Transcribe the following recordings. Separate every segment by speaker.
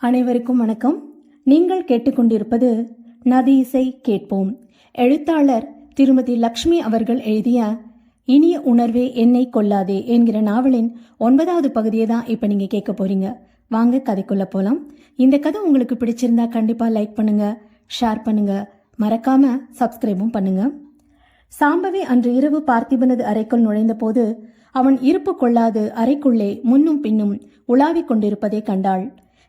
Speaker 1: அனைவருக்கும் வணக்கம். நீங்கள் கேட்டுக்கொண்டிருப்பது நதி இசை கேட்போம். எழுத்தாளர் திருமதி லக்ஷ்மி அவர்கள் எழுதிய இனிய உணர்வே என்னை கொல்லாதே என்கிற நாவலின் 9வது பகுதியை தான் இப்போ நீங்கள் கேட்க போறீங்க. வாங்க கதைக்குள்ள போலாம். இந்த கதை உங்களுக்கு பிடிச்சிருந்தா கண்டிப்பாக லைக் பண்ணுங்க, ஷேர் பண்ணுங்க, மறக்காம சப்ஸ்கிரைபும் பண்ணுங்க. சாம்பவி அன்று இரவு பார்த்திபனது அறைக்குள் நுழைந்த போது அவன் இருப்பு கொள்ளாது அறைக்குள்ளே முன்னும் பின்னும் உலாவிக் கொண்டிருப்பதை கண்டாள்.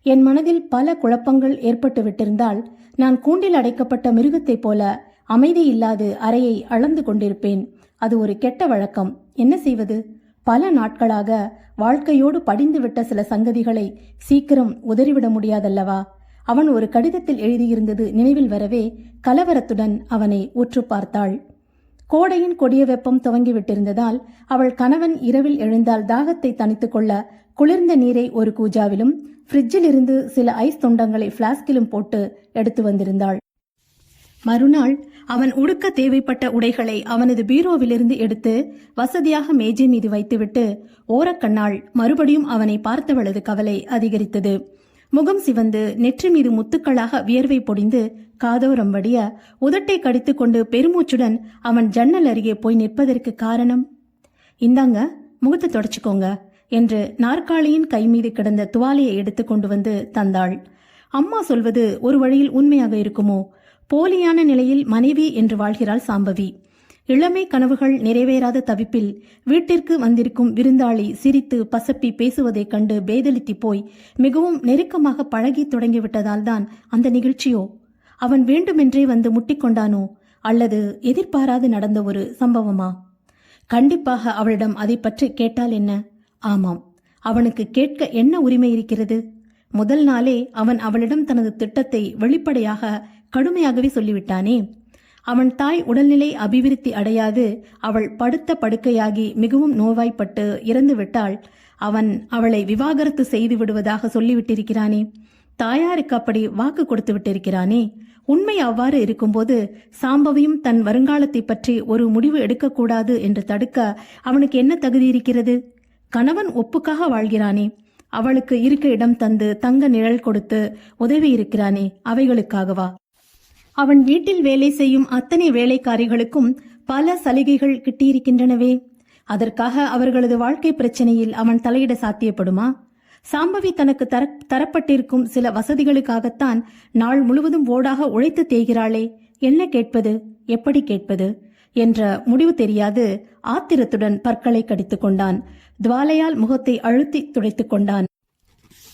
Speaker 1: என் மனதில் பல குழப்பங்கள் ஏற்பட்டு விட்டிருந்தால் நான் கூண்டில் அடைக்கப்பட்ட மிருகத்தைப் போல அமைதி இல்லாது அறையை அளந்து கொண்டிருப்பேன். அது ஒரு கெட்ட வழக்கம். என்ன செய்வது? பல நாட்களாக வாழ்க்கையோடு படிந்துவிட்ட சில சங்கதிகளை சீக்கிரம் உதறிவிட முடியாதல்லவா? அவன் ஒரு கடிதத்தில் எழுதியிருந்தது நினைவில் வரவே கலவரத்துடன் அவனை உற்று பார்த்தாள். கோடையின் கொடிய வெப்பம் துவங்கிவிட்டிருந்ததால் அவள் கணவன் இரவில் எழுந்தால் தாகத்தை தணித்துக் கொள்ள குளிர்ந்த நீரை ஒரு கூஜாவிலும் ஃப்ரிட்ஜில் இருந்து சில ஐஸ் துண்டங்களை பிளாஸ்கிலும் போட்டு எடுத்து வந்திருந்தாள். மறுநாள் அவன் உடுக்க தேவைப்பட்ட உடைகளை அவனது பீரோவிலிருந்து எடுத்து வசதியாக மேஜை மீது வைத்துவிட்டு ஓரக்கண்ணாள் மறுபடியும் அவனை பார்த்தவளது கவலை அதிகரித்தது. முகம் சிவந்து நெற்றி மீது முத்துக்களாக வியர்வை பொடிந்து காதோரம் வடிய உதட்டை கடித்துக் கொண்டு பெருமூச்சுடன் அவன் ஜன்னல் அருகே போய் நிற்பதற்கு காரணம், இந்தாங்க முகத்தை தொடச்சுக்கோங்க என்று நாற்காலியின் கை மீது கிடந்த துவாலையை எடுத்து கொண்டு வந்து தந்தாள். அம்மா சொல்வது ஒரு வழியில் உண்மையாக இருக்குமோ? போலியான நிலையில் மனைவி என்று வாழ்கிறாள் சாம்பவி. இளமை கனவுகள் நிறைவேறாத தவிப்பில் வீட்டிற்கு வந்திருக்கும் விருந்தாளி சிரித்து பசப்பி பேசுவதைக் கண்டு பேதலித்தி போய் மிகவும் நெருக்கமாக பழகி தொடங்கிவிட்டதால் தான் அந்த நிகழ்ச்சியோ? அவன் வேண்டுமென்றே வந்து முட்டிக்கொண்டானோ? அல்லது எதிர்பாராது நடந்த ஒரு சம்பவமா? கண்டிப்பாக அவளிடம் அதை பற்றி கேட்டால் என்ன? ஆமாம், அவனுக்கு கேட்க என்ன உரிமை இருக்கிறது? முதல் நாளே அவன் அவளிடம் தனது திட்டத்தை வெளிப்படையாக கடுமையாகவே சொல்லிவிட்டானே. அவன் தாய் உடல்நிலை அபிவிருத்தி அடையாது அவள் படுத்த படுக்கையாகி மிகவும் நோய்வாய்ப்பட்டு இறந்துவிட்டால் அவன் அவளை விவாகரத்து செய்து விடுவதாக சொல்லிவிட்டிருக்கிறானே. தாயாருக்கு அப்படி வாக்கு கொடுத்து விட்டிருக்கிறானே. உண்மை அவ்வாறு இருக்கும்போது சாம்பவியும் தன் வருங்காலத்தை பற்றி ஒரு முடிவு எடுக்கக்கூடாது என்று தடுக்க அவனுக்கு என்ன தகுதி இருக்கிறது? கணவன் ஒப்புக்காக வாழ்கிறானே, அவளுக்கு இருக்க இடம் தந்து தங்க நிழல் கொடுத்து உதவி இருக்கிறானே, அவைகளுக்காகவா? அவன் வீட்டில் வேலை செய்யும் அத்தனை வேலைக்காரிகளுக்கும் பல சலுகைகள் கிட்டியிருக்கின்றனவே. அதற்காக அவர்களது வாழ்க்கை பிரச்சனையில் அவன் தலையிட சாத்தியப்படுமா? சாம்பவி தனக்கு தரப்பட்டிருக்கும் சில வசதிகளுக்காகத்தான் நாள் முழுவதும் ஓடாக உழைத்து தேய்கிறாளே. என்ன கேட்பது, எப்படி கேட்பது என்ற முடிவு தெரியாது ஆத்திரத்துடன் பற்களை கடித்துக் கொண்டான். துவாலையால் முகத்தை அழுத்தி துடைத்துக் கொண்டான்.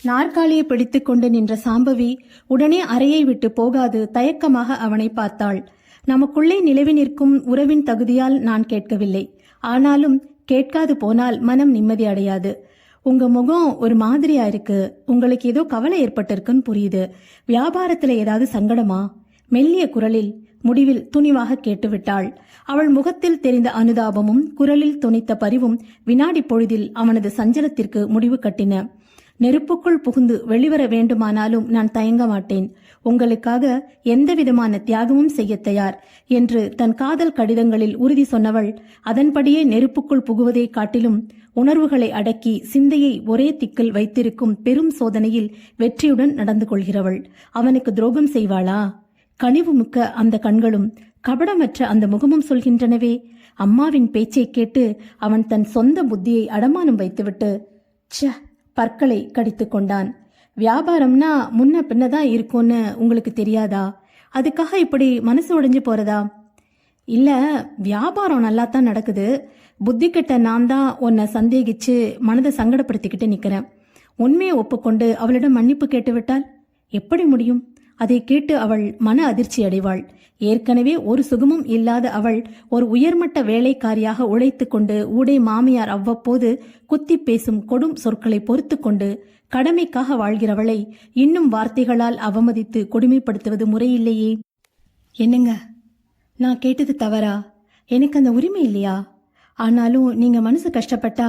Speaker 1: நாற்காலியை பிடித்துக் கொண்டு நின்ற சாம்பவி உடனே அறையை விட்டு போகாது தயக்கமாக அவனை பார்த்தாள். நமக்குள்ளே நிலவி நிற்கும் உறவின் தகுதியால் நான் கேட்கவில்லை. ஆனாலும் கேட்காது போனால் மனம் நிம்மதி அடையாது. உங்க முகம் ஒரு மாதிரியா இருக்கு. உங்களுக்கு ஏதோ கவலை ஏற்பட்டிருக்குன்னு புரியுது. வியாபாரத்துல ஏதாவது சங்கடமா? மெல்லிய குரலில் முடிவில் துணிவாக கேட்டுவிட்டாள். அவள் முகத்தில் தெரிந்த அனுதாபமும் குரலில் துணித்த பரிவும் வினாடி பொழுதில் அவனது சஞ்சலத்திற்கு முடிவு கட்டின. நெருப்புக்குள் புகுந்து வெளிவர வேண்டுமானாலும் நான் தயங்க மாட்டேன். உங்களுக்காக எந்தவிதமான தியாகமும் செய்ய தயார் என்று தன் காதல் கடிதங்களில் உறுதி சொன்னவள் அதன்படியே நெருப்புக்குள் புகுவதை காட்டிலும் உணர்வுகளை அடக்கி சிந்தையை ஒரே திக்கில் வைத்திருக்கும் பெரும் சோதனையில் வெற்றியுடன் நடந்து கொள்கிறவள் அவனுக்கு துரோகம் செய்வாளா? கனிவு மிக்க அந்த கண்களும் கபடமற்ற அந்த முகமும் சொல்கின்றனவே. அம்மாவின் பேச்சை கேட்டு அவன் தன் சொந்த புத்தியை அடமானம் வைத்துவிட்டு பற்களை கடித்து கொண்டான். வியாபாரம்னா முன்ன பின்னதான் இருக்கும்னு உங்களுக்கு தெரியாதா? அதுக்காக இப்படி மனசு உடைஞ்சு போறதா? இல்ல, வியாபாரம் நல்லா தான் நடக்குது. புத்தி கெட்ட நான் தான் உன்னை சந்தேகிச்சு மனதை சங்கடப்படுத்திக்கிட்டு நிக்கிறேன். உண்மையை ஒப்புக்கொண்டு அவளிடம் மன்னிப்பு கேட்டுவிட்டால் எப்படி முடியும்? அதை கேட்டு அவள் மன அதிர்ச்சி அடைவாள். ஏற்கனவே ஒரு சுகமும் இல்லாத அவள் ஒரு உயர்மட்ட வேலைக்காரியாக உழைத்து கொண்டு ஊடே மாமியார் அவ்வப்போது குத்தி பேசும் கொடும் சொற்களை பொறுத்து கொண்டு கடமைக்காக வாழ்கிறவளை இன்னும் வார்த்தைகளால் அவமதித்து கொடுமைப்படுத்துவது முறையில்லையே. என்னங்க, நான் கேட்டது தவறா? எனக்கு அந்த உரிமை இல்லையா? ஆனாலும் நீங்க மனசு கஷ்டப்பட்டா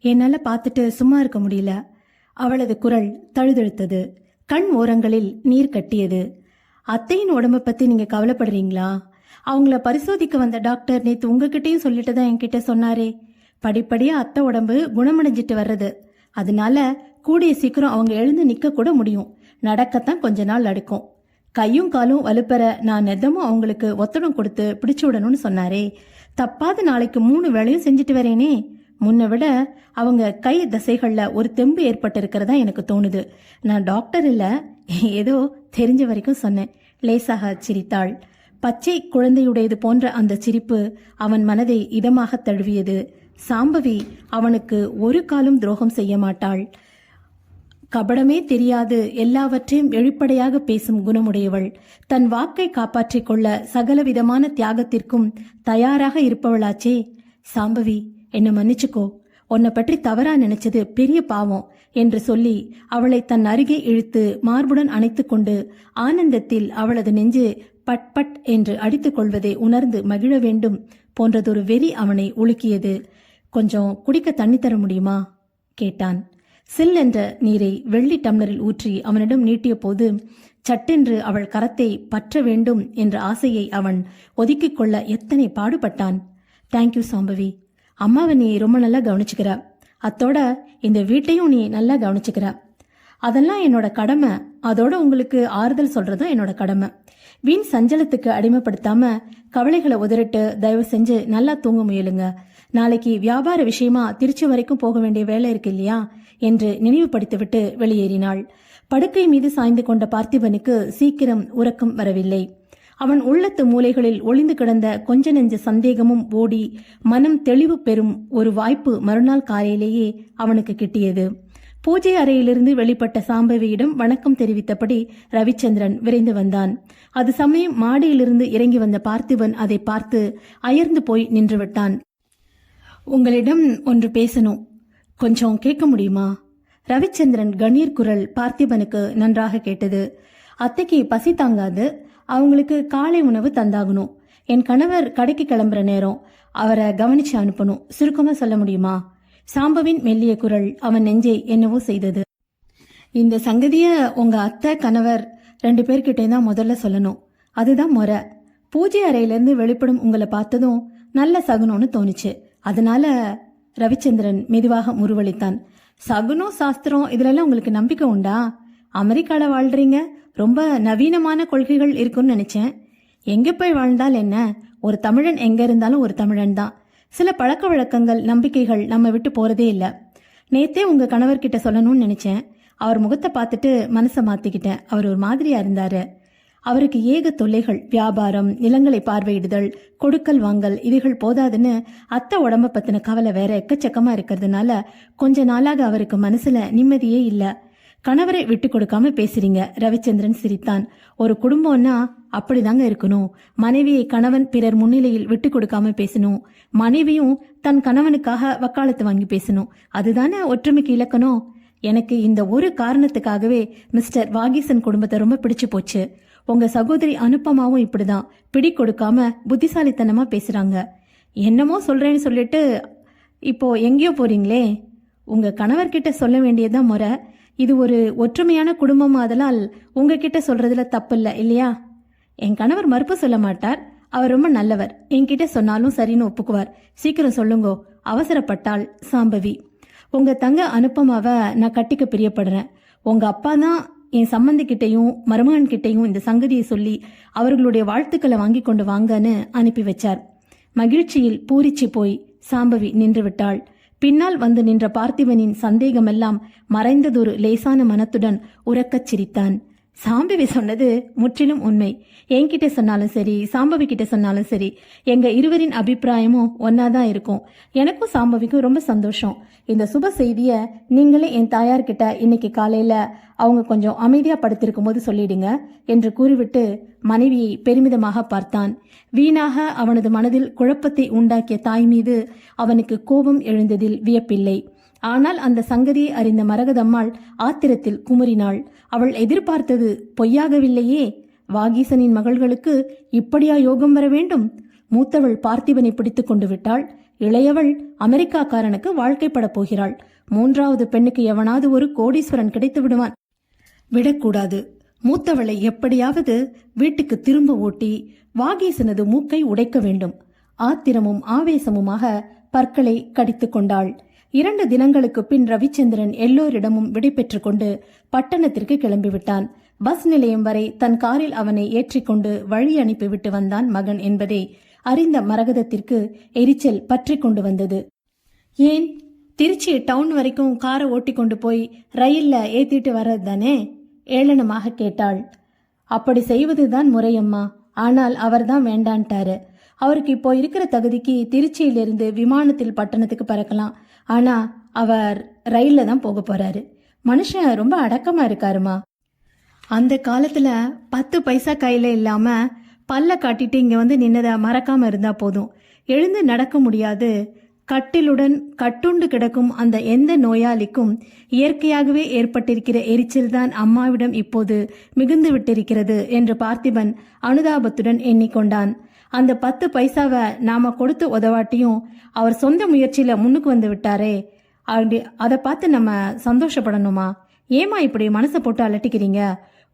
Speaker 1: என்னால பார்த்துட்டு சும்மா இருக்க முடியல. அவளது குரல் தழுதழுத்தது. கண் ஓரங்களில் நீர் கட்டியது. அத்தையின் உடம்பை பத்தி நீங்க கவலைப்படுறீங்களா? அவங்கள பரிசோதிக்க வந்த டாக்டர் நேத்து உங்ககிட்டயும் சொல்லிட்டு தான் என்கிட்ட சொன்னாரே. படிப்படியா அத்தை உடம்பு குணமடைஞ்சிட்டு வர்றது. அதனால கூடிய சீக்கிரம் அவங்க எழுந்து நிக்க கூட முடியும். நடக்கத்தான் கொஞ்ச நாள் அடுக்கும். கையும் காலும் வலுப்பெற நான் நெதமும் அவங்களுக்கு ஒத்தடம் கொடுத்து பிடிச்சு விடணும்னு சொன்னாரே. தப்பாத நாளைக்கு 3 வேளையும் செஞ்சுட்டு வரேனே. முன்ன விட அவங்க கை தசைகள்ல ஒரு தெம்பு ஏற்பட்டு இருக்கிறதா எனக்கு தோணுது. நான் டாக்டர் இல்ல, ஏதோ தெரிஞ்ச வரைக்கும் சொன்னேன். லேசாக சிரித்தாள். பச்சை குழந்தையுடையது போன்ற அந்த சிரிப்பு அவன் மனதை இதமாக தழுவியது. சாம்பவி அவனுக்கு ஒரு காலும் துரோகம் செய்ய மாட்டாள். கபடமே தெரியாது எல்லாவற்றையும் வெளிப்படையாக பேசும் குணமுடையவள். தன் வாக்கை காப்பாற்றிக் கொள்ள சகலவிதமான தியாகத்திற்கும் தயாராக இருப்பவளாச்சே. சாம்பவி, என்ன மன்னிச்சுக்கோ, உன்னை பற்றி தவறா நினைச்சது பெரிய பாவம் என்று சொல்லி அவளை தன் அருகே இழுத்து மார்புடன் அணைத்து கொண்டு ஆனந்தத்தில் அவளது நெஞ்சு பட் பட் என்று அடித்துக் கொள்வதை உணர்ந்து மகிழ வேண்டும் போன்றதொரு வெறி அவனை உலுக்கியது. கொஞ்சம் குடிக்க தண்ணி தர முடியுமா கேட்டான். சில் என்ற நீரை வெள்ளி டம்ளரில் ஊற்றி அவனிடம் நீட்டிய போது சட்டென்று அவள் கரத்தை பற்ற வேண்டும் என்ற ஆசையை அவன் ஒதுக்கிக் கொள்ள எத்தனை பாடுபட்டான். தேங்க்யூ சாம்பவி, அம்மாவை நீ ரொம்ப நல்லா கவனிச்சுக்கிற, அத்தோட இந்த வீட்டையும் நீ நல்லா கவனிச்சுக்கிற. அதெல்லாம் என்னோட கடமை. அதோட உங்களுக்கு ஆறுதல் சொல்றதும் என்னோட கடமை. வீண் சஞ்சலத்துக்கு அடிமைப்படுத்தாம கவலைகளை உதறிட்டு தயவு செஞ்சு நல்லா தூங்க முயலுங்க. நாளைக்கு வியாபார விஷயமா திருச்சி வரைக்கும் போக வேண்டிய வேலை இருக்கு இல்லையா என்று நினைவுபடுத்திவிட்டு வெளியேறினாள். படுக்கை மீது சாய்ந்து கொண்ட பார்த்திபனுக்கு சீக்கிரம் உறக்கம் வரவில்லை. அவன் உள்ளத்து மூலைகளில் ஒளிந்து கிடந்த கொஞ்ச நெஞ்ச சந்தேகமும் ஓடி மனம் தெளிவு பெறும் ஒரு வாய்ப்பு மறுநாள் காலையிலேயே அவனுக்கு கிட்டியது. பூஜை அறையிலிருந்து வெளிப்பட்ட சாம்பவியிடம் வணக்கம் தெரிவித்தபடி ரவிச்சந்திரன் விரைந்து வந்தான். அது சமயம் மாடியிலிருந்து இறங்கி வந்த பார்த்திபன் அதை பார்த்து அயர்ந்து போய் நின்று விட்டான். உங்களிடம் ஒன்று பேசணும், கொஞ்சம் கேட்க முடியுமா? ரவிச்சந்திரன் கணீர் குரல் பார்த்திபனுக்கு நன்றாக கேட்டது. அத்தைக்கு பசி தாங்காது, அவங்களுக்கு காலை உணவு தந்தாகணும். என் கணவர் கடைக்கு கிளம்புற நேரம், அவரை கவனிச்சு அனுப்பணும். சுருக்கமா சொல்ல முடியுமா? சாம்பவின் மெல்லிய குரல் அவன் நெஞ்சை என்னவோ செய்தது. இந்த சங்கதிய உங்க அத்தை கணவர் 2 பேர்கிட்டே தான் முதல்ல சொல்லணும். அதுதான் முறை. பூஜை அறையிலிருந்து வெளிப்படும் உங்களை பார்த்ததும் நல்ல சகுனம்னு தோணுச்சு. அதனால ரவிச்சந்திரன் மெதுவாக முறுவளித்தான். சகுனம் சாஸ்திரம் இதுலெல்லாம் உங்களுக்கு நம்பிக்கை உண்டா? அமெரிக்கால வாழ்றீங்க, ரொம்ப நவீனமான கொள்கைகள் இருக்குன்னு நினைச்சேன். எங்க போய் வாழ்ந்தால் என்ன, ஒரு தமிழன் எங்க இருந்தாலும் ஒரு தமிழன் தான். சில பழக்க வழக்கங்கள் நம்பிக்கைகள் நம்ம விட்டு போறதே இல்ல. நேத்தே உங்க கணவர்கிட்ட சொல்லணும்னு நினைச்சேன். அவர் முகத்தை பார்த்துட்டு மனசை மாத்திக்கிட்டேன். அவர் ஒரு மாதிரியா இருந்தாரு. அவருக்கு ஏக தொல்லைகள், வியாபாரம், நிலங்களை பார்வையிடுதல், கொடுக்கல் வாங்கல், இதுகள் போதாதுன்னு அத்தை உடம்ப பத்தின கவலை வேற எக்கச்சக்கமா இருக்கிறதுனால கொஞ்ச நாளாக அவருக்கு மனசுல நிம்மதியே இல்ல. கணவரை விட்டு கொடுக்காம பேசுறீங்க. ரவிச்சந்திரன் சிரித்தான். ஒரு குடும்பம்னா அப்படிதாங்க இருக்கணும். மனைவியை கணவன் பிறர் முன்னிலையில் விட்டு கொடுக்காம பேசணும். மனைவியும் தன் கணவனுக்காக வக்காலத்து வாங்கி பேசணும். அதுதானே ஒற்றுமைக்கு இலக்கணம். எனக்கு இந்த ஒரு காரணத்துக்காகவே மிஸ்டர் வாகீசன் குடும்பத்தை ரொம்ப பிடிச்சு போச்சு. உங்க சகோதரி அனுப்பமாவும் இப்படிதான் பிடி கொடுக்காம புத்திசாலித்தனமா பேசுறாங்க. என்னமோ சொல்றேன்னு சொல்லிட்டு இப்போ எங்கேயோ போறீங்களே. உங்க கணவர்கிட்ட சொல்ல வேண்டியதுதான் முறை. இது ஒரு ஒற்றுமையான குடும்பம், அதனால் உங்ககிட்ட சொல்றதுல தப்பு இல்லை இல்லையா? என் கணவர் மறுப்பு சொல்ல மாட்டார். அவர் ரொம்ப நல்லவர். என்கிட்ட சொன்னாலும் சரின்னு ஒப்புக்குவார். சீக்கிரம் சொல்லுங்கோ, அவசரப்பட்டாள் சாம்பவி. உங்க தங்க அனுப்பமாவை நான் கட்டிக்க பிரியப்படுறேன். உங்க அப்பா தான் என் சம்பந்திக்கிட்டையும் மருமகன் கிட்டையும் இந்த சங்கதியை சொல்லி அவர்களுடைய வாழ்த்துக்களை வாங்கி கொண்டு வாங்கன்னு அனுப்பி வச்சார். மகிழ்ச்சியில் பூரிச்சு போய் சாம்பவி நின்று விட்டாள். பின்னால் வந்து நின்ற பார்த்திபனின் சந்தேகமெல்லாம் மறைந்ததொரு லேசான மனத்துடன் உறக்கச் சிரித்தான். சாம்பவி சொன்னது முற்றிலும் உண்மை. என்கிட்ட சொன்னாலும் சரி, சாம்பவி கிட்ட சொன்னாலும் சரி, எங்க இருவரின் அபிப்பிராயமும் ஒன்னாதான் இருக்கும். எனக்கும் சாம்பவிக்கும் ரொம்ப சந்தோஷம். இந்த சுப செய்திய நீங்களே என் தாயார்கிட்ட இன்னைக்கு காலையில அவங்க கொஞ்சம் அமைதியா படுத்திருக்கும் போது சொல்லிடுங்க என்று கூறிவிட்டு மனைவியை பெருமிதமாக பார்த்தான். வீணாக அவனது மனதில் குழப்பத்தை உண்டாக்கிய தாய் மீது அவனுக்கு கோபம் எழுந்ததில் வியப்பில்லை. ஆனால் அந்த சங்கதியை அறிந்த மரகதம்மாள் ஆத்திரத்தில் குமுறினாள். அவள் எதிர்பார்த்தது பொய்யாகவில்லையே. வாகீசனின் மகள்களுக்கு இப்படியா யோகம் வர வேண்டும்? மூத்தவள் பார்த்திபனை பிடித்து கொண்டு விட்டாள். இளையவள் அமெரிக்காக்காரனுக்கு வாழ்க்கைப்படப் போகிறாள். 3வது பெண்ணுக்கு எவனாவது ஒரு கோடீஸ்வரன் கிடைத்து விடுவான். விடக்கூடாது. மூத்தவளை எப்படியாவது வீட்டுக்கு திரும்ப ஓட்டி வாகீசனது மூக்கை உடைக்க வேண்டும். ஆத்திரமும் ஆவேசமுமாக பற்களை கடித்து கொண்டாள். 2 தினங்களுக்கு பின் ரவிச்சந்திரன் எல்லோரிடமும் விடைபெற்று கொண்டு பட்டணத்திற்கு கிளம்பிவிட்டான். பஸ் நிலையம் வரை தன் காரில் அவனை ஏற்றிக்கொண்டு வழி அனுப்பிவிட்டு வந்தான் மகன் என்பதை அறிந்த மரகதத்திற்கு எரிச்சல் பற்றி கொண்டு வந்தது. ஏன், திருச்சி டவுன் வரைக்கும் காரை ஓட்டி கொண்டு போய் ரயில்ல ஏத்திட்டு வர்றது தானே? ஏளனமாக கேட்டாள். அப்படி செய்வதுதான் முறையம்மா. ஆனால் அவர்தான் வேண்டான்ட்டாரு. அவருக்கு இப்போ இருக்கிற தகுதிக்கு திருச்சியிலிருந்து விமானத்தில் பட்டணத்துக்கு பறக்கலாம். ஆனா அவர் ரயில்ல தான் போக போறாரு. மனுஷன் ரொம்ப அடக்கமா இருக்காருமா. அந்த காலத்துல 10 பைசா கையில இல்லாம பல்ல காட்டிட்டு இங்க வந்து நின்னதை மறக்காம இருந்தா போதும். எழுந்து நடக்க முடியாது கட்டிலுடன் கட்டுண்டு கிடக்கும் அந்த எந்த நோயாளிக்கும் இயற்கையாகவே ஏற்பட்டிருக்கிற எரிச்சல்தான் அம்மாவிடம் இப்போது மிகுந்து விட்டிருக்கிறது என்று பார்த்திபன் அனுதாபத்துடன் எண்ணிக்கொண்டான். அந்த 10 பைசாவை நாம கொடுத்து உதவாட்டியும் அவர் சொந்த முயற்சியில முன்னுக்கு வந்து விட்டாரே, அதை பார்த்து நம்ம சந்தோஷப்படணுமா? ஏமா இப்படி மனசை போட்டு அலட்டிக்கிறீங்க?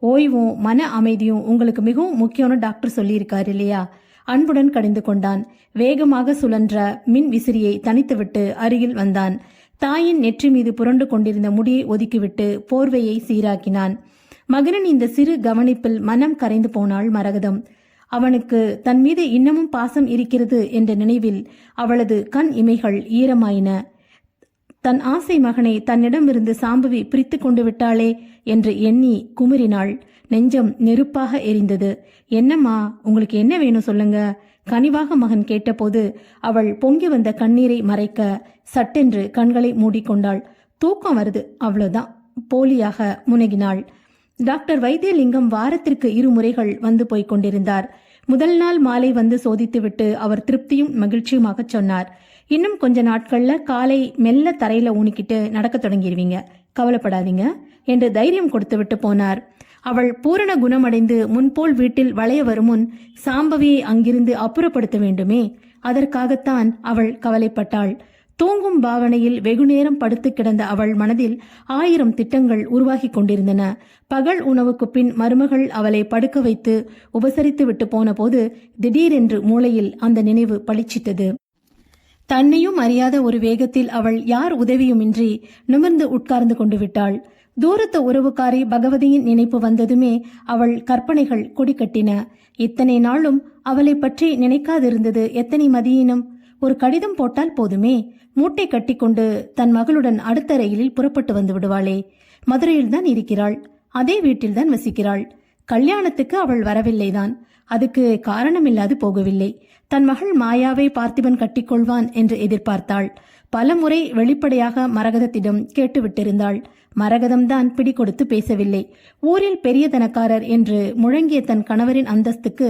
Speaker 1: ஓய்வும் மன அமைதியும் உங்களுக்கு மிகவும் முக்கியம்னு டாக்டர் சொல்லியிருக்காரு இல்லையா? அன்புடன் கடிந்து கொண்டான். வேகமாக சுழன்ற மின் விசிறியை தனித்துவிட்டு அருகில் வந்தான். தாயின் நெற்றி மீது புரண்டு கொண்டிருந்த முடியை ஒதுக்கிவிட்டு போர்வையை சீராக்கினான். மகனின் இந்த சிறு கவனிப்பில் மனம் கரைந்து போனாள் மரகதம். அவனுக்கு தன் மீது இன்னமும் பாசம் இருக்கிறது என்ற நினைவில் அவளது கண் இமைகள் ஈரமாயின. தன் ஆசை மகனை தன்னிடமிருந்து சாம்பவி பிரித்து கொண்டு விட்டாளே என்று எண்ணி குமுறினாள். நெஞ்சம் நெருப்பாக எரிந்தது. என்னம்மா, உங்களுக்கு என்ன வேணும் சொல்லுங்க? கனிவாக மகன் கேட்டபோது அவள் பொங்கி வந்த கண்ணீரை மறைக்க சட்டென்று கண்களை மூடிக்கொண்டாள். தூக்கம் வருது, அவ்வளவுதான், போலியாக முனகினாள். டாக்டர் வைத்தியலிங்கம் வாரத்திற்கு 2 முறைகள் வந்து போய்க் கொண்டிருந்தார். முதல் நாள் மாலை வந்து சோதித்துவிட்டு அவர் திருப்தியும் மகிழ்ச்சியுமாக சொன்னார். இன்னும் கொஞ்ச நாட்கள்ல காலை மெல்ல தரையில ஊனிக்கிட்டு நடக்க தொடங்கிடுவீங்க, கவலைப்படாதீங்க என்று தைரியம் கொடுத்து விட்டு போனார். அவள் பூரண குணமடைந்து முன்போல் வீட்டில் வளைய வரும் முன் சாம்பவியை அங்கிருந்து அப்புறப்படுத்த வேண்டுமே, அதற்காகத்தான் அவள் கவலைப்பட்டாள். தூங்கும் பாவனையில் வெகுநேரம் படுத்து கிடந்த அவள் மனதில் 1000 திட்டங்கள் உருவாகி கொண்டிருந்தன. பகல் உணவுக்கு பின் மருமகள் அவளை படுக்க வைத்து உபசரித்து விட்டு போன போது திடீரென்று மூளையில் அந்த நினைவு பளிச்சிட்டது. தன்னையும் அறியாத ஒரு வேகத்தில் அவள் யார் உதவியுமின்றி நிமிர்ந்து உட்கார்ந்து கொண்டு விட்டாள். தூரத்து உறவுக்காரி பகவதியின் நினைப்பு வந்ததுமே அவள் கற்பனைகள் கொடிக்கட்டின. இத்தனை நாளும் அவளை பற்றி நினைக்காதிருந்தது எத்தனை மதியினம். ஒரு கடிதம் போட்டால் போதுமே, மூட்டை கட்டிக்கொண்டு தன் மகளுடன் அடுத்த ரயிலில் புறப்பட்டு வந்து விடுவாளே. மதுரையில்தான் இருக்கிறாள், அதே வீட்டில்தான் வசிக்கிறாள். கல்யாணத்துக்கு அவள் வரவில்லைதான், அதுக்கு காரணமில்லாது போகவில்லை. தன் மகள் மாயாவை பார்த்திபன் கட்டிக்கொள்வான் என்று எதிர்பார்த்தாள். பலமுறை வெளிப்படையாக மரகதத்திடம் கேட்டுவிட்டிருந்தாள். மரகதம்தான் பிடி கொடுத்து பேசவில்லை. ஊரில் பெரிய தனக்காரர் என்று முழங்கிய தன் கணவரின் அந்தஸ்துக்கு,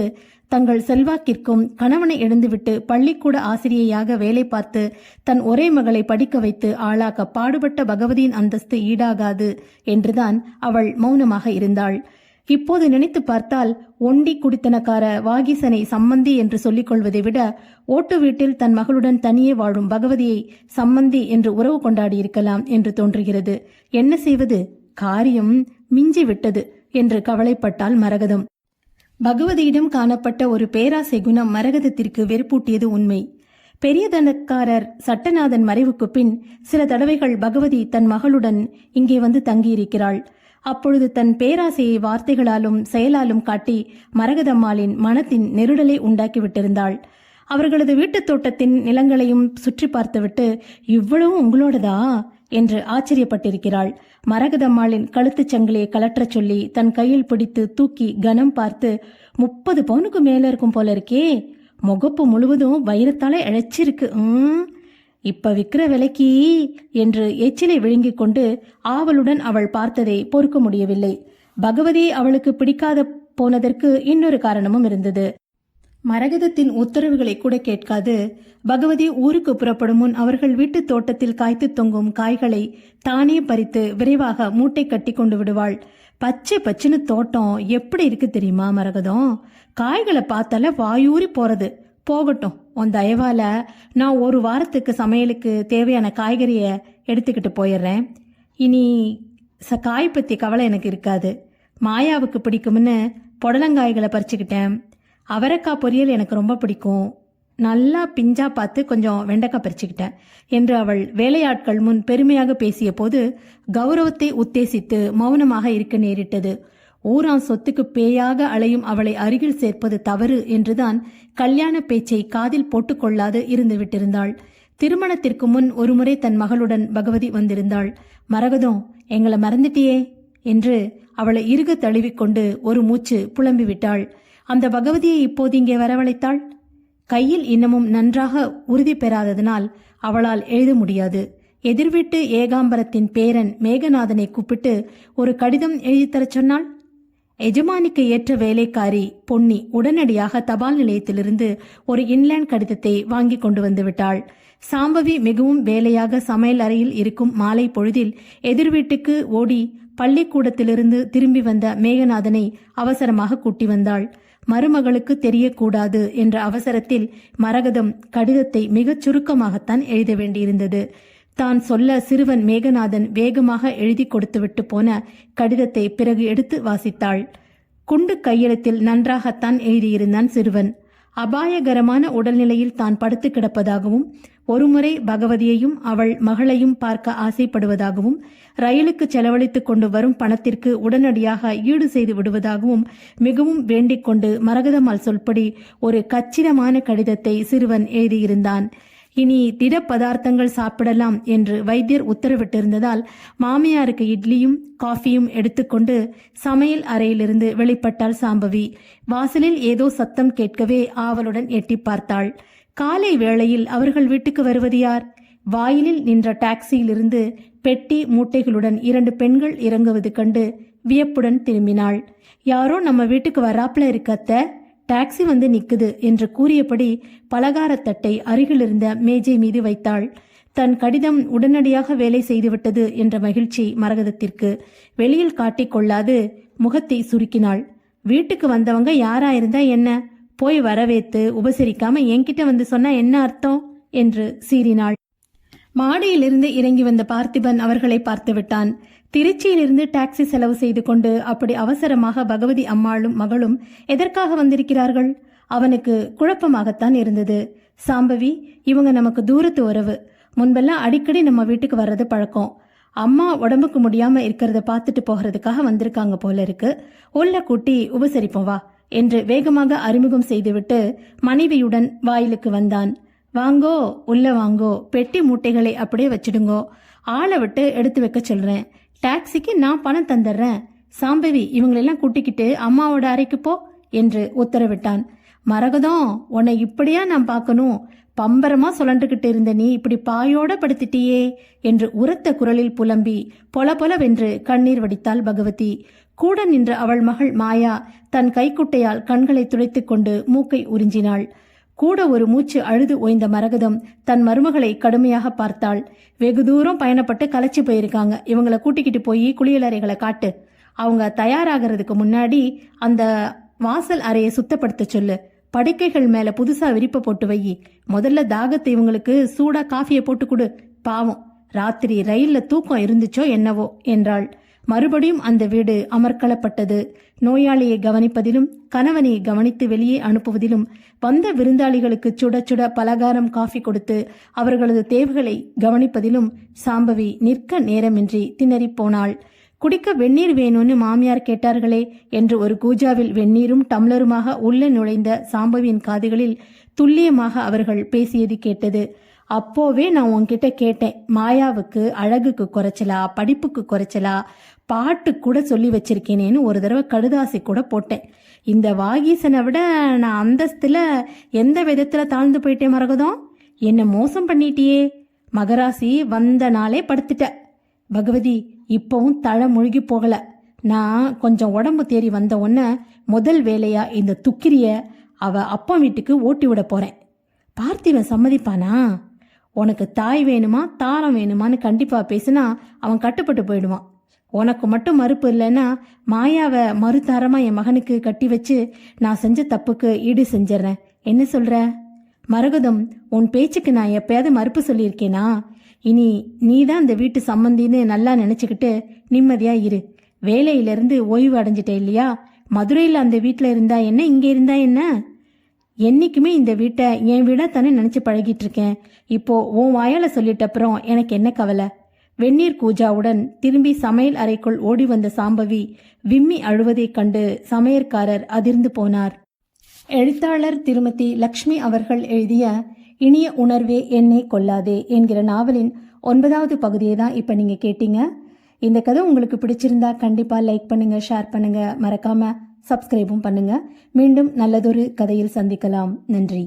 Speaker 1: தங்கள் செல்வாக்கிற்கும் கணவனை எழுந்துவிட்டு பள்ளிக்கூட ஆசிரியையாக வேலை பார்த்து தன் ஒரே மகளை படிக்க வைத்து ஆளாக்க பாடுபட்ட பகவதியின் அந்தஸ்து ஈடாகாது என்றுதான் அவள் மௌனமாக இருந்தாள். இப்போது நினைத்து பார்த்தால் ஒண்டி குடித்தனக்கார வாகீசனை சம்மந்தி என்று சொல்லிக் கொள்வதை விட ஓட்டு வீட்டில் தன் மகளுடன் தனியே வாழும் பகவதியை சம்மந்தி என்று உறவு கொண்டாடியிருக்கலாம் என்று தோன்றுகிறது. என்ன செய்வது, காரியம் மிஞ்சி விட்டது என்று கவலைப்பட்டாள் மரகதம். பகவதியிடம் காணப்பட்ட ஒரு பேராசை குணம் மரகதத்திற்கு வெறுப்பூட்டியது உண்மை. பெரிய தனக்காரர் சட்டநாதன் மறைவுக்கு பின் சில தடவைகள் பகவதி தன் மகளுடன் இங்கே வந்து தங்கியிருக்கிறாள். அப்பொழுது தன் பேராசையை வார்த்தைகளாலும் செயலாலும் காட்டி மரகதம்மாளின் மனத்தின் நெருடலை உண்டாக்கிவிட்டிருந்தாள். அவர்களது வீட்டுத் தோட்டத்தின் நிலங்களையும் சுற்றி பார்த்துவிட்டு, இவ்வளவு உங்களோடதா என்று ஆச்சரியப்பட்டிருக்கிறாள். மரகதம்மாளின் கழுத்துச் சங்கிலியை கலற்றச் சொல்லி தன் கையில் பிடித்து தூக்கி கனம் பார்த்து, 30 பவுனுக்கு மேல இருக்கும் போல இருக்கே, முகப்பு முழுவதும் வைரத்தால இழைச்சிருக்கு, இப்ப விக்கிற விலைக்கு என்று எச்சிலை விழுங்கிக் கொண்டு ஆவலுடன் அவள் பார்த்ததை பொறுக்க முடியவில்லை. பகவதி அவளுக்கு பிடிக்காத போனதற்கு இன்னொரு காரணமும் இருந்தது. மரகதத்தின் உத்தரவுகளை கூட கேட்காது பகவதி ஊருக்கு புறப்படும் முன் அவர்கள் வீட்டு தோட்டத்தில் காய்த்து தொங்கும் காய்களை தானே பறித்து விரைவாக மூட்டை கட்டி கொண்டு விடுவாள். பச்சை பச்சுன்னு தோட்டம் எப்படி இருக்கு தெரியுமா மரகதம்? காய்களை பார்த்தால வாயூறி போறது. போகட்டும், உன் தயவால நான் ஒரு வாரத்துக்கு சமையலுக்கு தேவையான காய்கறியை எடுத்துக்கிட்டு போயிடுறேன். இனி காய் பற்றி கவலை எனக்கு இருக்காது. மாயாவுக்கு பிடிக்கும்னு புடலங்காய்களை பறிச்சுக்கிட்டேன். அவரைக்காய் பொரியல் எனக்கு ரொம்ப பிடிக்கும். நல்லா பிஞ்சா பார்த்து கொஞ்சம் வெண்டைக்காய் பறிச்சுக்கிட்டேன் என்று அவள் வேலையாட்கள் முன் பெருமையாக பேசிய போது கௌரவத்தை உத்தேசித்து மௌனமாக இருக்க நேரிட்டது. ஊரான் சொத்துக்கு பேயாக அலையும் அவளை அருகில் சேர்ப்பது தவறு என்றுதான் கல்யாண பேச்சை காதில் போட்டுக்கொள்ளாது இருந்து விட்டிருந்தாள். திருமணத்திற்கு முன் ஒருமுறை தன் மகளுடன் பகவதி வந்திருந்தாள். மரகதம், எங்களை மறந்துட்டியே என்று அவளை இறுக தழுவிக்கொண்டு ஒரு மூச்சு புலம்பி விட்டாள். அந்த பகவதியை இப்போது இங்கே வரவழைத்தாள். கையில் இன்னமும் நன்றாக உறுதி பெறாததனால் அவளால் எழுத முடியாது. எதிர்வீட்டு ஏகாம்பரத்தின் பேரன் மேகநாதனை கூப்பிட்டு ஒரு கடிதம் எழுதித்தரச் சொன்னாள். எஜமானிக்கு ஏற்ற வேலைக்காரி பொன்னி உடனடியாக தபால் நிலையத்திலிருந்து ஒரு இன்லேண்ட் கடிதத்தை வாங்கி கொண்டு வந்து விட்டாள். சாம்பவி மிகவும் வேலையாக சமையல் அறையில் இருக்கும் மாலை பொழுதில் எதிர்வீட்டுக்கு ஓடி பள்ளிக்கூடத்திலிருந்து திரும்பி வந்த மேகநாதனை அவசரமாக கூட்டி வந்தாள். மருமகளுக்கு தெரியக்கூடாது என்ற அவசரத்தில் மரகதம் கடிதத்தை மிகச் சுருக்கமாகத்தான் எழுத வேண்டியிருந்தது. தான் சொல்ல சிறுவன் மேகநாதன் வேகமாக எழுதி கொடுத்துவிட்டு போன கடிதத்தை பிறகு எடுத்து வாசித்தாள். குண்டு கையெழுத்தில் நன்றாகத்தான் எழுதியிருந்தான் சிறுவன். அபாயகரமான உடல்நிலையில் தான் படுத்து கிடப்பதாகவும் ஒருமுறை பகவதியையும் அவள் மகளையும் பார்க்க ஆசைப்படுவதாகவும் ரயிலுக்கு செலவழித்துக் கொண்டு வரும் பணத்திற்கு உடனடியாக ஈடு செய்து விடுவதாகவும் மிகவும் வேண்டிக் கொண்டு மரகதம்மாள் சொல்படி ஒரு கச்சிதமான கடிதத்தை சிறுவன் எழுதியிருந்தான். இனி திட பதார்த்தங்கள் சாப்பிடலாம் என்று வைத்தியர் உத்தரவிட்டிருந்ததால் மாமியாருக்கு இட்லியும் காஃபியும் எடுத்துக்கொண்டு சமையல் அறையிலிருந்து வெளிப்பட்டாள் சாம்பவி. வாசலில் ஏதோ சத்தம் கேட்கவே ஆவலுடன் எட்டி பார்த்தாள். காலை வேளையில் அவர்கள் வீட்டுக்கு வருவது யார்? வாயிலில் நின்ற டாக்ஸியிலிருந்து பெட்டி மூட்டைகளுடன் 2 பெண்கள் இறங்குவது கண்டு வியப்புடன் திரும்பினாள். யாரோ நம்ம வீட்டுக்கு வராப்புல இருக்கத்த, டாக்ஸி வந்து நிக்குது என்று கூறியபடி பலகாரத்தட்டை அருகிலிருந்த மேஜை மீது வைத்தாள். தன் கடிதம் உடனடியாக வேலை செய்துவிட்டது என்ற மகிழ்ச்சி மரகதத்திற்கு. வெளியில் காட்டிக்கொள்ளாது முகத்தை சுருக்கினாள். வீட்டுக்கு வந்தவங்க யாராயிருந்தா என்ன, போய் வரவேத்து உபசரிக்காம என்கிட்ட வந்து சொன்னா என்ன அர்த்தம் என்று சீறினாள். மாடியிலிருந்து இறங்கி வந்த பார்த்திபன் அவர்களை பார்த்து விட்டான். திருச்சியிலிருந்து டாக்ஸி செலவு செய்து கொண்டு அப்படி அவசரமாக பகவதி அம்மாளும் மகளும் எதற்காக வந்திருக்கிறார்கள்? அவனுக்கு குழப்பமாகத்தான் இருந்தது. சாம்பவி, இவங்க நமக்கு தூரத்து உறவு. முன்பெல்லாம் அடிக்கடி நம்ம வீட்டுக்கு வர்றது பழக்கம். அம்மா உடம்புக்கு முடியாம இருக்கிறத பார்த்துட்டு போகிறதுக்காக வந்திருக்காங்க போல இருக்கு. உள்ள கூட்டி உபசரிப்போம் வா என்று வேகமாக அறிமுகம் செய்துவிட்டு மனைவியுடன் வாயிலுக்கு வந்தான். வாங்கோ, உள்ள வாங்கோ, பெட்டி மூட்டைகளை அப்படியே வச்சிடுங்கோ, ஆளை விட்டு எடுத்து வைக்க சொல்றேன். டாக்ஸிக்கு நான் பணம் தந்துடுறேன். சாம்பவி, இவங்களெல்லாம் கூட்டிக்கிட்டு அம்மாவோட அறைக்கு போ என்று உத்தரவிட்டான். மரகதம், உன்னை இப்படியா நான் பார்க்கணும்? பம்பரமா சுழண்டுகிட்டு இருந்த நீ இப்படி பாயோட படுத்திட்டியே என்று உரத்த குரலில் புலம்பி பொலபொலவென்று கண்ணீர் வடித்தாள் பகவதி. கூட நின்ற அவள் மகள் மாயா தன் கைக்குட்டையால் கண்களை துடைத்துக் கொண்டு மூக்கை உறிஞ்சினாள். கூட ஒரு மூச்சு அழுது ஓய்ந்த மரகதம் தன் மருமகளை கடுமையாக பார்த்தாள். வெகு தூரம் பயணப்பட்டு களைச்சு போயிருக்காங்க. இவங்களை கூட்டிக்கிட்டு போய் குளியலறைகளை காட்டு. அவங்க தயாராகிறதுக்கு முன்னாடி அந்த வாசல் அறையை சுத்தப்படுத்த சொல்லு. படுக்கைகள் மேல புதுசா விரிப்ப போட்டு வை. முதல்ல தாகத்தை இவங்களுக்கு சூடா காஃபியை போட்டு கொடு. பாவம், ராத்திரி ரயில்ல தூக்கம் இருந்துச்சோ என்னவோ என்றாள். மறுபடியும் அந்த வீடு அமர்க்களப்பட்டது. நோயாளியை கவனிப்பதிலும் கணவனை கவனித்து வெளியே அனுப்புவதிலும் வந்த விருந்தாளிகளுக்கு சுட சுட பலகாரம் காஃபி கொடுத்து அவர்களது தேவைகளை கவனிப்பதிலும் சாம்பவி நிற்க நேரமின்றி திணறிப் போனாள். குடிக்க வெந்நீர் வேணும்னு மாமியார் கேட்டார்களே என்று ஒரு கூஜாவில் வெந்நீரும் டம்ளருமாக உள்ள நுழைந்த சாம்பவியின் காதுகளில் துல்லியமாக அவர்கள் பேசியது கேட்டது. அப்போவே நான் உன்கிட்ட கேட்டேன், மாயாவுக்கு அழகுக்கு குறைச்சலா, படிப்புக்கு குறைச்சலா, பாட்டு கூட சொல்லி வச்சிருக்கேனேன்னு ஒரு தடவை கடுதாசி கூட போட்டேன். இந்த வாகீசனை விட நான் அந்தஸ்துல எந்த விதத்துல தாழ்ந்து போயிட்டேன் மரகதம்? என்ன மோசம் பண்ணிட்டியே. மகராசி வந்த நாளே படுத்துட்ட. பகவதி, இப்பவும் தழ முழுகி போகல. நான் கொஞ்சம் உடம்பு தேறி வந்த உடனே முதல் வேலையா இந்த துக்கிரிய அவ அப்பா வீட்டுக்கு ஓட்டி விட போறேன். பார்த்திவன் சம்மதிப்பானா? உனக்கு தாய் வேணுமா தாரம் வேணுமான்னு கண்டிப்பா பேசினா அவன் கட்டுப்பட்டு போயிடுவான். உனக்கு மட்டும் மறுப்பு இல்லைன்னா மாயாவை மறுதாரமா என் மகனுக்கு கட்டி வச்சு நான் செஞ்ச தப்புக்கு ஈடு செஞ்சிடறேன். என்ன சொல்ற? மரகதம், உன் பேச்சுக்கு நான் எப்பயாவது மறுப்பு சொல்லியிருக்கேனா? இனி நீதான் இந்த வீட்டு சம்பந்தின்னு நல்லா நினைச்சுக்கிட்டு நிம்மதியா இரு. வேலையிலிருந்து ஓய்வு அடைஞ்சிட்ட இல்லையா? மதுரையில் அந்த வீட்டில் இருந்தா என்ன, இங்கே இருந்தா என்ன? என்னைக்குமே இந்த வீட்டை என் வீடா தானே நினைச்சு பழகிட்டு இருக்கேன். இப்போ உன் வாயால சொல்லிட்ட அப்புறம் எனக்கு என்ன கவலை? வெந்நீர் கூஜாவுடன் திரும்பி சமையல் அறைக்குள் ஓடி வந்த சாம்பவி விம்மி அழுவதைக் கண்டு சமையற்காரர் அதிர்ந்து போனார். எழுத்தாளர் திருமதி லக்ஷ்மி அவர்கள் எழுதிய இனிய உணர்வே என்னை கொல்லாதே என்கிற நாவலின் 9வது பகுதியை தான் இப்போ நீங்க கேட்டீங்க. இந்த கதை உங்களுக்கு பிடிச்சிருந்தா கண்டிப்பா லைக் பண்ணுங்க, ஷேர் பண்ணுங்க, மறக்காம சப்ஸ்கிரைபும் பண்ணுங்க. மீண்டும் நல்லதொரு கதையில் சந்திக்கலாம். நன்றி.